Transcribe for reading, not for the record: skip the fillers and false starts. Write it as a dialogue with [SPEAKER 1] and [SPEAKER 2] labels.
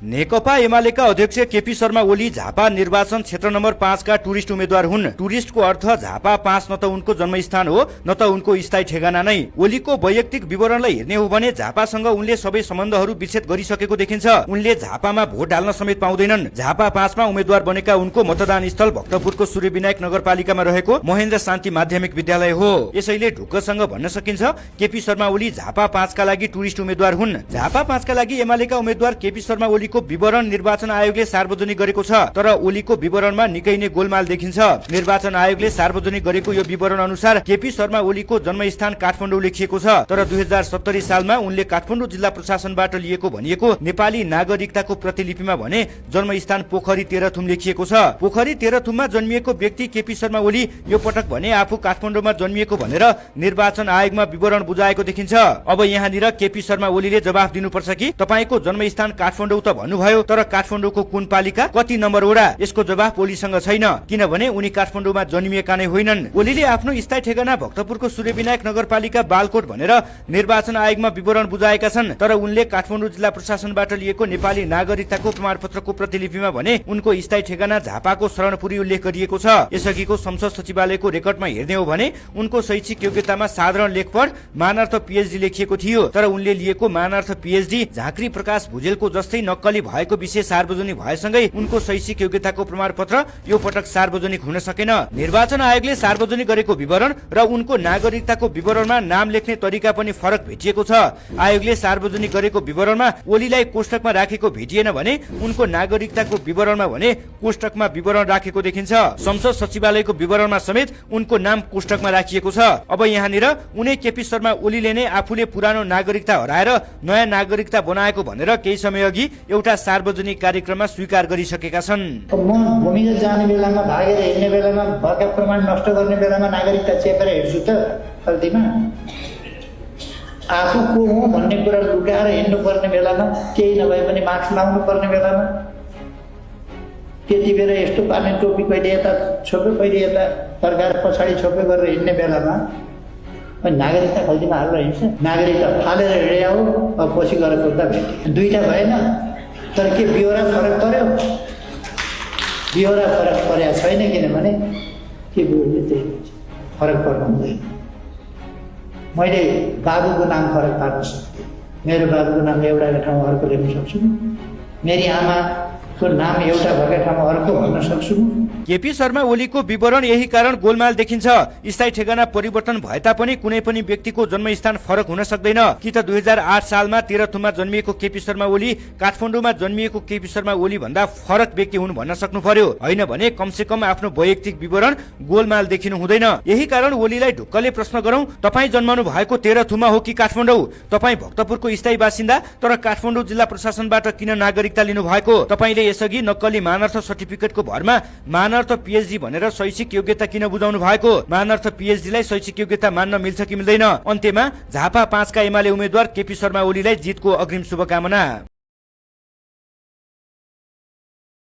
[SPEAKER 1] नेकपा एमालेका अध्यक्ष केपी शर्मा ओली झापा निर्वाचन क्षेत्र नम्बर 5 का टुरिस्ट उम्मेद्वार हुन्। टुरिस्टको अर्थ झापा 5 न त उनको जन्मस्थान हो न त उनको स्थायी ठेगाना नै। ओलीको वैयक्तिक विवरणलाई हेर्ने हो भने झापासँग उनले सबै सम्बन्धहरू विच्छेद गरिसकेको देखिन्छ। उनले झापामा भोट हाल्न समेत पाउँदैनन्। झापा 5 मा उम्मेद्वार बनेका उनको मतदान स्थल भक्तपुरको सूर्यविनायक नगरपालिकामा रहेको महेन्द्र शान्ति माध्यमिक विद्यालय हो। यसैले ढुक्कसँग भन्न सकिन्छ केपी शर्मा ओली झापा 5 का लागि टुरिस्ट उम्मेद्वार हुन्। झापा 5 का लागि एमालेका उम्मेद्वार केपी शर्मा ओलीको विवरण निर्वाचन आयोगले सार्वजनिक गरेको छ, तर ओलीको विवरणमा निकै नै गोलमाल देखिन्छ। निर्वाचन आयोगले सार्वजनिक गरेको यो विवरण अनुसार केपी शर्मा ओलीको जन्मस्थान काठमाडौँ लेखिएको छ, तर 2070 सालमा उनले काठमाडौँ जिल्ला प्रशासनबाट लिएको भनिएको नेपाली नागरिकताको प्रतिलिपिमा भने जन्मस्थान पोखरी तेह्रथुम लेखिएको छ। पोखरी तेह्रथुममा जन्मिएको व्यक्ति केपी शर्मा ओली यो पटक भने आफू काठमाडौँमा जन्मिएको भनेर निर्वाचन आयोगमा विवरण बुझाएको देखिन्छ। अब यहाँनिर केपी शर्मा ओलीले जवाफ दिनुपर्छ कि तपाईको जन्मस्थान काठमाडौँ त भन्नुभयो, तर काठमाडौँको कुन पालिका कति नम्बर वडा, यसको जवाफ ओलीसँग छैन, किनभने उनी काठमाडौँमा जन्मिएका नै होइनन्। ओलीले आफ्नो स्थायी ठेगाना भक्तपुरको सूर्यविनायक नगरपालिका बालकोट भनेर निर्वाचन आयोगमा विवरण बुझाएका छन्, तर उनले काठमाडौँ जिल्ला प्रशासनबाट लिएको नेपाली नागरिकताको प्रमाणपत्रको प्रतिलिपिमा भने उनको स्थायी ठेगाना झापाको शरणपुरी उल्लेख गरिएको छ। यसअघिको संसद सचिवालयको रेकर्डमा हेर्ने हो भने उनको शैक्षिक योग्यतामा साधारण लेखपढ मानार्थ पीएचडी लेखिएको थियो, तर उनले लिएको मानार्थ पीएचडी झाँक्री प्रकाश भुजेलको जस्तै नक्कली भएको विषय सार्वजनिक भएसँगै उनको शैक्षिक योग्यताको प्रमाणपत्र यो पटक सार्वजनिक हुन सकेन। निर्वाचन आयोगले सार्वजनिक गरेको विवरण र उनको नागरिकताको विवरणमा नाम लेख्ने तरिका पनि फरक भेटिएको छ। आयोगले सार्वजनिक गरेको विवरणमा ओलीलाई कोष्टकमा राखेको भेटिएन भने उनको नागरिकताको विवरणमा भने कोष्टकमा विवरण राखेको देखिन्छ। संसद सचिवालयको विवरणमा समेत उनको नाम कोष्टकमा राखिएको छ। अब यहाँनिर उनी केपी शर्मा ओलीले नै आफूले पुरानो नागरिकता हराएर नयाँ नागरिकता बनाएको भनेर केही समय अघि एउटा सार्वजनिक कार्यक्रममा स्वीकार गरिसकेका छन्।
[SPEAKER 2] म भूमिगत जाने बेलामा, भागेर हिँड्ने बेलामा, भएका प्रमाण नष्ट गर्ने बेलामा नागरिकता चेपेर हिँड्छु त गल्तीमा। आफू को हो भन्ने कुरा लुकाएर हिँड्नु पर्ने बेलामा, केही नभए पनि मास्क लाउनु पर्ने बेलामा, त्यति बेला यस्तो पार्ने टोपी कहिले यता छोपे कहिले यता सरकार पछाडि छोपे गरेर हिँड्ने बेलामा नागरिकता खल्तीमा हालेर हिँड्छ। नागरिकता फालेर हिँड्या हो, अब पछि गएर कुर्दा भेट्यो। दुईटा भएन, तर के बिहोरा फरक पर्यो? बिहोरा फरक परेको छैन, किनभने के बोल्ने त्यही फरक पर्नु हुँदैन। मैले बाबुको नाम फरक पार्न सक्छु, मेरो बाबुको नाम एउटा ठाउँमा अर्को लेख्न सक्छु, मेरी आमाको नाम एउटा भएका ठाउँमा अर्को भन्न सक्छु।
[SPEAKER 1] केपी शर्मा ओलीको विवरण यही कारण गोलमाल देखिन्छ। स्थायी ठेगाना परिवर्तन भए तापनि कुनै पनि व्यक्तिको जन्मस्थान फरक हुन सक्दैन। कि त 2008 सालमा तेह्रथुममा जन्मिएको केपी शर्मा ओली काठमाडौँमा जन्मिएको केपी शर्मा ओली भन्दा फरक व्यक्ति हुन् भन्न सक्नु पर्यो, होइन भने कमसे कम आफ्नो वैयक्तिक विवरण गोलमाल देखिनु हुँदैन। यही कारण ओलीलाई ढुक्कले प्रश्न गरौं, तपाईँ जन्मनु भएको तेह्रथुममा हो कि काठमाडौँ? तपाईँ भक्तपुरको स्थायी बासिन्दा तर काठमाडौँ जिल्ला प्रशासनबाट किन नागरिकता लिनु भएको? तपाईले यसअघि नक्कली मानार्थ सर्टिफिकेटको भरमा मानार्थ पीएचडी भनेर शैक्षिक योग्यता किन बुझाउनु भएको? मानार्थ पीएचडीलाई शैक्षिक योग्यता मान्न मिल्छ कि मिल्दैन? अन्त्यमा झापा 5 का एमाले उम्मेद्वार केपी शर्मा ओलीलाई जितको अग्रिम शुभकामना।